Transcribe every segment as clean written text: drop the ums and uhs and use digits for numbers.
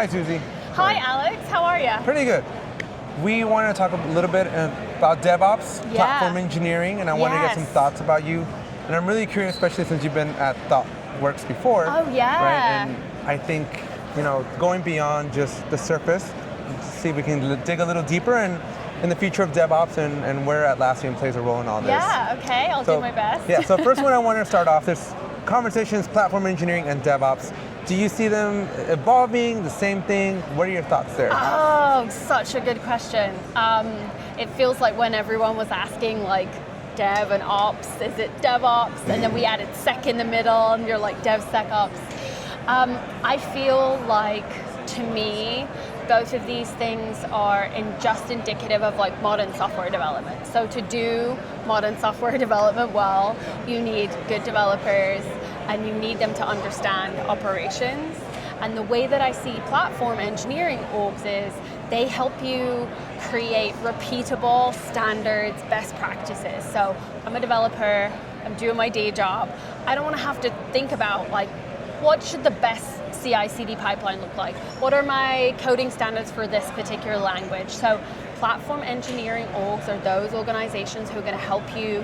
Hi, Suzie. Hi, Alex. How are you? Pretty good. We want to talk a little bit about DevOps, platform engineering, and I want to get some thoughts about you. And I'm really curious, especially since you've been at ThoughtWorks before. Oh, yeah. Right? And I think, going beyond just the surface, see if we can dig a little deeper and in the future of DevOps and where Atlassian plays a role in all this. Yeah, okay, I'll do my best. Yeah, so first one I want to start off is conversations, platform engineering, and DevOps. Do you see them evolving, the same thing? What are your thoughts there? Oh, such a good question. It feels like when everyone was asking like dev and ops, is it DevOps? And then we added sec in the middle and you're like DevSecOps. I feel like, to me, both of these things are just indicative of like modern software development. So to do modern software development well, you need good developers and you need them to understand operations. And the way that I see platform engineering orgs is they help you create repeatable standards, best practices. So I'm a developer, I'm doing my day job. I don't want to have to think about like, what should the best CI/CD pipeline look like? What are my coding standards for this particular language? So platform engineering orgs are those organizations who are going to help you,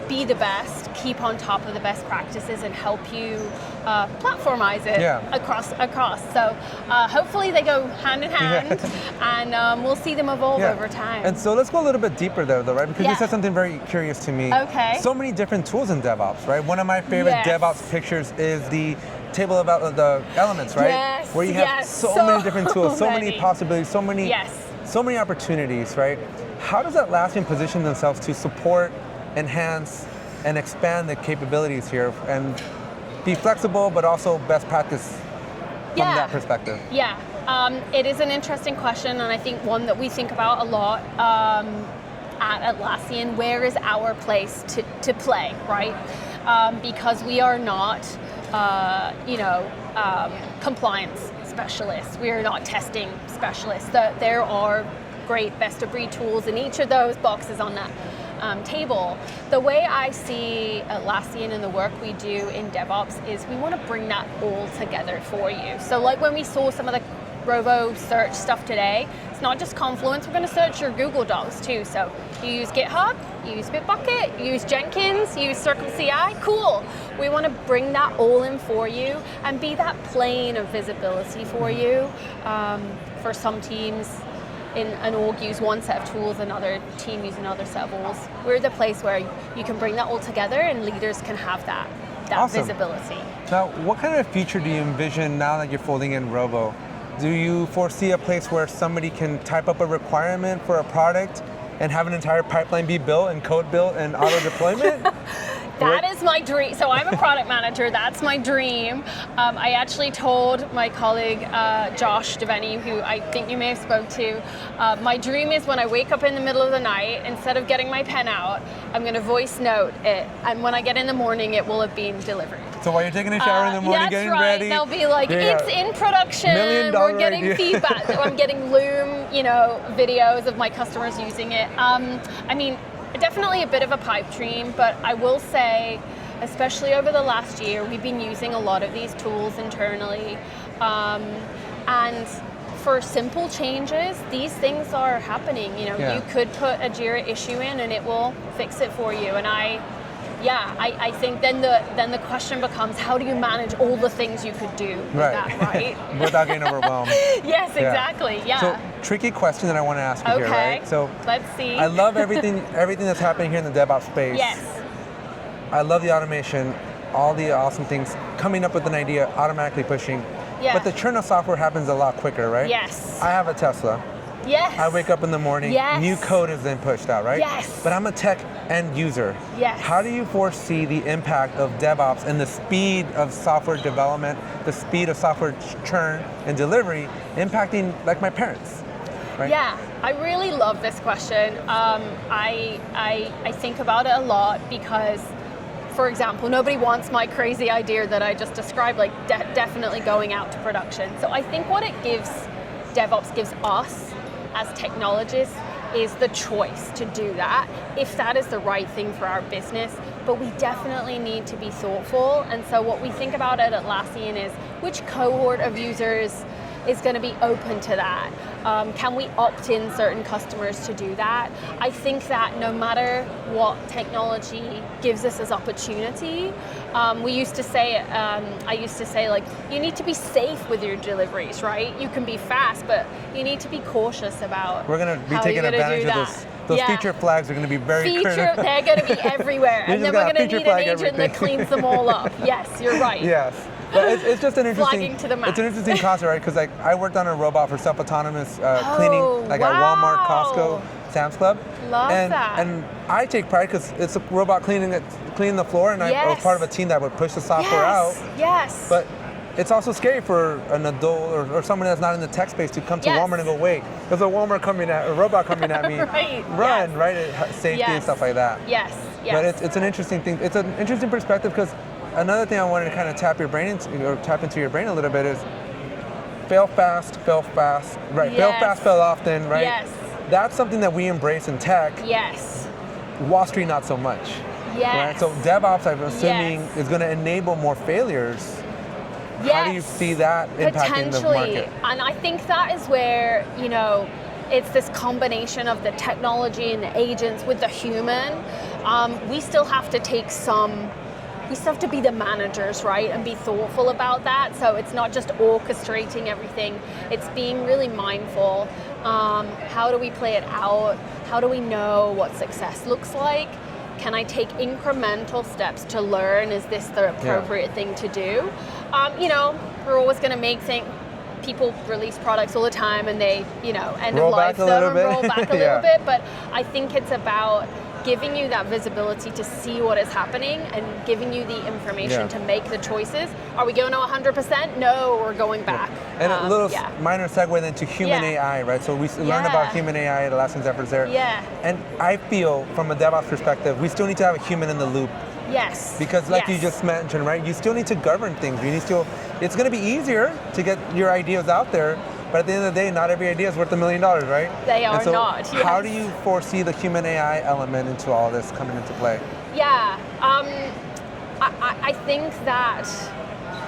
be the best, keep on top of the best practices, and help you platformize it across. So hopefully they go hand in hand, and we'll see them evolve over time. And so let's go a little bit deeper there, though, right? Because you said something very curious to me. Okay. So many different tools in DevOps, right? One of my favorite DevOps pictures is the table of the elements, right? Yes. Where you have so many different tools, so many possibilities, so many opportunities, right? How does Atlassian position themselves to support, enhance, and expand the capabilities here and be flexible but also best practice from that perspective? Yeah, it is an interesting question, and I think one that we think about a lot at Atlassian. Where is our place to play, right? Because we are not compliance specialists. We are not testing specialists. There are great best of breed tools in each of those boxes on that table. The way I see Atlassian and the work we do in DevOps is we want to bring that all together for you. So like when we saw some of the Rovo search stuff today, it's not just Confluence, we're going to search your Google Docs too. So you use GitHub, you use Bitbucket, you use Jenkins, you use CircleCI, cool. We want to bring that all in for you and be that plane of visibility for you. For some teams, in an org use one set of tools, another team use another set of tools. We're the place where you can bring that all together and leaders can have that visibility. Now, what kind of future do you envision now that you're folding in Rovo? Do you foresee a place where somebody can type up a requirement for a product and have an entire pipeline be built and code built and auto deployment? That is my dream. So I'm a product manager. That's my dream. I actually told my colleague, Josh Devaney, who I think you may have spoke to, my dream is when I wake up in the middle of the night, instead of getting my pen out, I'm going to voice note it. And when I get in the morning, it will have been delivered. So while you're taking a shower in the morning, getting ready. They'll be like, it's in production. We're getting feedback. So I'm getting Loom, videos of my customers using it. Definitely a bit of a pipe dream, but I will say, especially over the last year, we've been using a lot of these tools internally. And for simple changes, these things are happening. You could put a Jira issue in and it will fix it for you. And I think then the question becomes, how do you manage all the things you could do with that, right? Without getting overwhelmed. Yes, exactly, So, tricky question that I want to ask you here, right? So, let's see. I love everything that's happening here in the DevOps space. Yes. I love the automation, all the awesome things, coming up with an idea, automatically pushing. Yeah. But the churn of software happens a lot quicker, right? Yes. I have a Tesla. Yes. I wake up in the morning, new code is then pushed out, right? Yes. But I'm a tech end user. Yes. How do you foresee the impact of DevOps and the speed of software development, the speed of software churn and delivery impacting like my parents? Right? Yeah, I really love this question. I think about it a lot because, for example, nobody wants my crazy idea that I just described, like definitely going out to production. So I think what DevOps gives us as technologists is the choice to do that, if that is the right thing for our business. But we definitely need to be thoughtful. And so what we think about at Atlassian is which cohort of users is going to be open to that? Can we opt in certain customers to do that? I think that no matter what technology gives us as opportunity, I used to say like, you need to be safe with your deliveries, right? You can be fast, but you need to be cautious about We're going to be taking advantage of those feature flags are going to be very they're going to be everywhere, and then we're going to need an agent that cleans them all up. Yes, you're right. Yes. But it's just an interesting, to the max. It's an interesting concept, right? Because like I worked on a robot for self-autonomous cleaning, like at Walmart, Costco, Sam's Club. Love that. And I take pride because it's a robot cleaning the floor, and I was part of a team that would push the software out. Yes. But it's also scary for an adult or someone that's not in the tech space to come to Walmart and go, wait, there's a robot coming at me. Right. Run, right? Safety and stuff like that. Yes. But it's an interesting thing. It's an interesting perspective because another thing I wanted to kind of tap into your brain a little bit is fail fast, right? Fail fast, fail often, right? Yes. That's something that we embrace in tech. Yes. Wall Street, not so much. Yes. Right? So DevOps, I'm assuming, is going to enable more failures. Yes. How do you see that impacting the market? And I think that is where, it's this combination of the technology and the agents with the human. We still have to be the managers, right? And be thoughtful about that. So it's not just orchestrating everything. It's being really mindful. How do we play it out? How do we know what success looks like? Can I take incremental steps to learn? Is this the appropriate thing to do? We're always going to make people release products all the time and they, end of life them and roll back a little bit. But I think it's about giving you that visibility to see what is happening and giving you the information to make the choices. Are we going to 100%? No, we're going back. And a little minor segue then to human AI, right? So we learned about human AI at Atlassian's efforts there. Yeah. And I feel from a DevOps perspective, we still need to have a human in the loop. Yes. Because like you just mentioned, right? You still need to govern things. It's going to be easier to get your ideas out there. But at the end of the day, not every idea is worth $1 million, right? They are not. Yes. How do you foresee the human AI element into all this coming into play? Yeah, I think that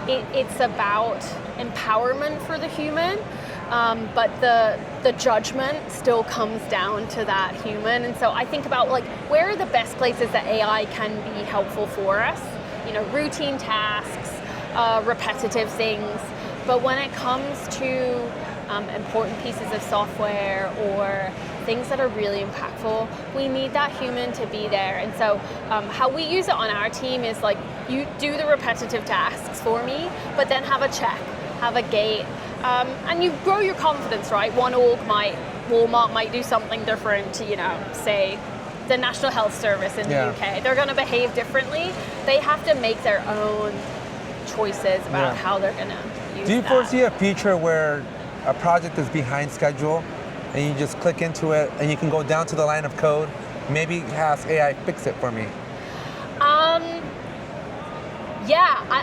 it's about empowerment for the human, but the judgment still comes down to that human. And so I think about where are the best places that AI can be helpful for us? Routine tasks, repetitive things. But when it comes to important pieces of software or things that are really impactful, we need that human to be there. And so how we use it on our team is you do the repetitive tasks for me, but then have a check, have a gate, and you grow your confidence, right? Walmart might do something different to, say, the National Health Service in the UK. They're going to behave differently. They have to make their own choices about how they're going to use that. Do you foresee a future where a project is behind schedule and you just click into it and you can go down to the line of code, maybe ask AI fix it for me?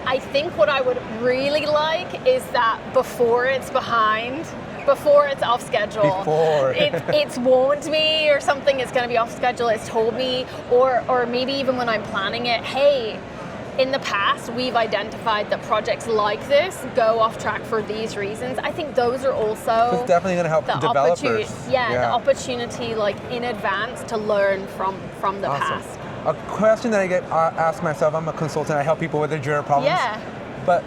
I think what I would really like is that before it's behind, before it's off schedule, it's warned me or something is going to be off schedule, it's told me, or maybe even when I'm planning it, hey, in the past, we've identified that projects like this go off track for these reasons. I think those are also it's definitely going to help developers. The opportunity in advance to learn from the past. A question that I get asked myself, I'm a consultant, I help people with their Jira problems. Yeah. But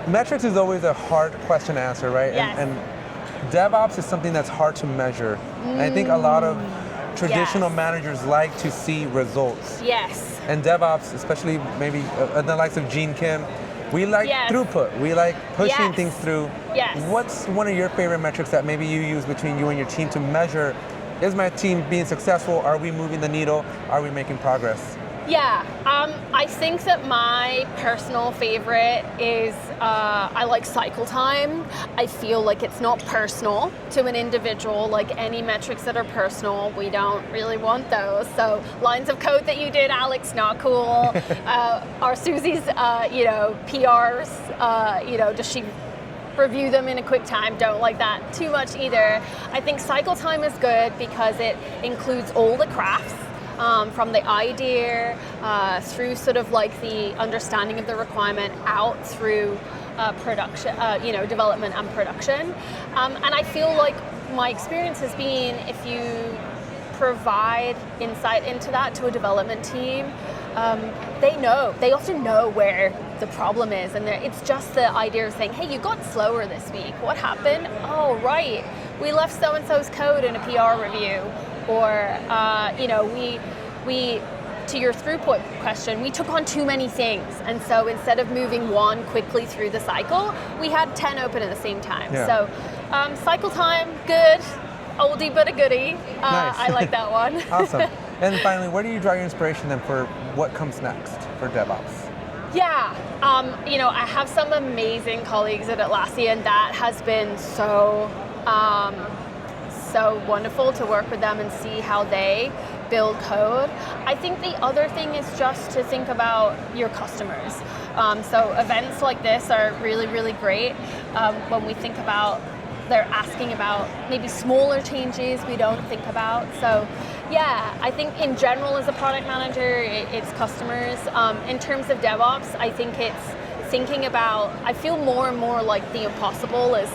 metrics is always a hard question to answer, right? Yes. And DevOps is something that's hard to measure. And I think a lot of traditional managers like to see results. Yes. And DevOps, especially maybe the likes of Gene Kim, we like throughput. We like pushing things through. Yes. What's one of your favorite metrics that maybe you use between you and your team to measure, is my team being successful? Are we moving the needle? Are we making progress? Yeah, I think that my personal favorite is I like cycle time. I feel like it's not personal to an individual. Like any metrics that are personal, we don't really want those. So lines of code that you did, Alex, not cool. Our Suzie's, PRs, does she review them in a quick time? Don't like that too much either. I think cycle time is good because it includes all the crafts. From the idea through sort of the understanding of the requirement out through production, development and production. And I feel like my experience has been, if you provide insight into that to a development team, they often know where the problem is, and it's just the idea of saying, hey, you got slower this week. What happened? Oh, right, we left so-and-so's code in a PR review, or we to your throughput question, we took on too many things, and so instead of moving one quickly through the cycle, we had 10 open at the same time. Yeah. So cycle time, good, oldie but a goodie. Nice. I like that one. Awesome. And finally, where do you draw your inspiration then for what comes next for DevOps? Yeah, I have some amazing colleagues at Atlassian. That has been so wonderful to work with them and see how they build code. I think the other thing is just to think about your customers. So events like this are really, really great when we think about, they're asking about maybe smaller changes we don't think about. So yeah, I think in general as a product manager, it's customers. In terms of DevOps, I think it's thinking about, I feel more and more like the impossible is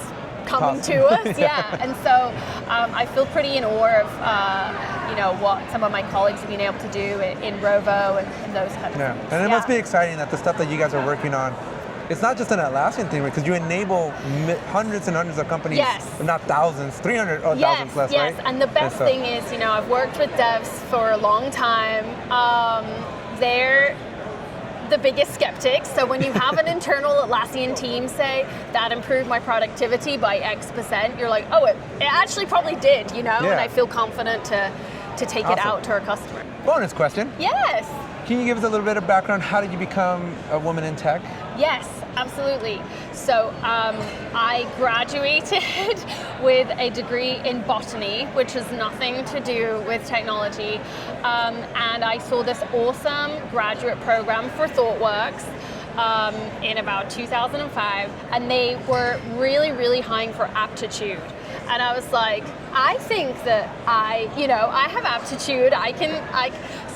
coming to us. Yeah, and so I feel pretty in awe of what some of my colleagues have been able to do in Rovo and those kind of things. And it must be exciting that the stuff that you guys are working on, it's not just an Atlassian thing, because you enable hundreds and hundreds of companies, not thousands, 300 or thousands less, right? Yes, and the best thing is, I've worked with devs for a long time. They're the biggest skeptics. So when you have an internal Atlassian team say, that improved my productivity by X%, you're like, oh, it actually probably did, and I feel confident to take it out to our customer. Bonus question. Yes. Can you give us a little bit of background? How did you become a woman in tech? Yes, absolutely. So I graduated with a degree in botany, which has nothing to do with technology. And I saw this awesome graduate program for ThoughtWorks in about 2005. And they were really, really hiring for aptitude. And I was like, I think that I have aptitude.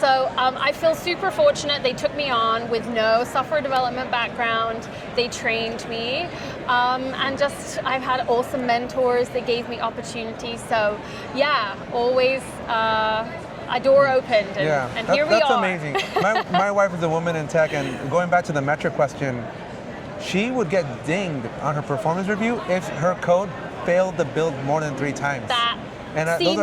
So I feel super fortunate. They took me on with no software development background. They trained me. And just, I've had awesome mentors. They gave me opportunities. So yeah, always a door opened, and here we are. That's amazing. My wife is a woman in tech, and going back to the metric question, she would get dinged on her performance review if her code failed to build more than 3 times. That seems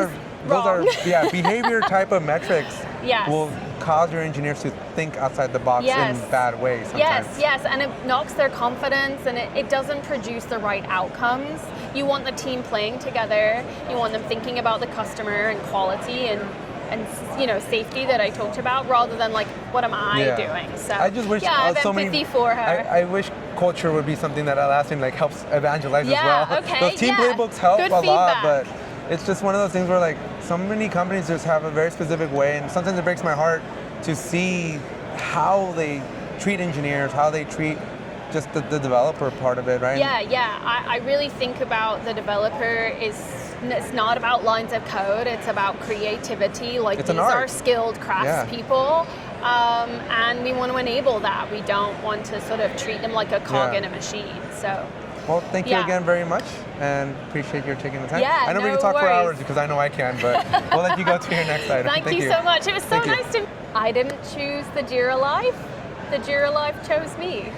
those are behavior type of metrics will cause your engineers to think outside the box in bad ways sometimes. Yes, and it knocks their confidence, and it doesn't produce the right outcomes. You want the team playing together. You want them thinking about the customer and quality and safety that I talked about, rather than like, what am I doing? So I just wish I have empathy for her. I wish culture would be something that Atlassian helps evangelize as well. Okay, those team playbooks help good a feedback. lot, but it's just one of those things where so many companies just have a very specific way, and sometimes it breaks my heart to see how they treat engineers, how they treat just the developer part of it, right? I really think about the developer it's not about lines of code, it's about creativity. These are skilled craftspeople, and we want to enable that. We don't want to sort of treat them like a cog in a machine. So. Well, thank you again very much, and appreciate your taking the time. Yeah, I know we can talk for hours, because I know I can, but we'll let you go to your next item. Thank you so much. It was so nice to. I didn't choose the Jira Life. The Jira Life chose me.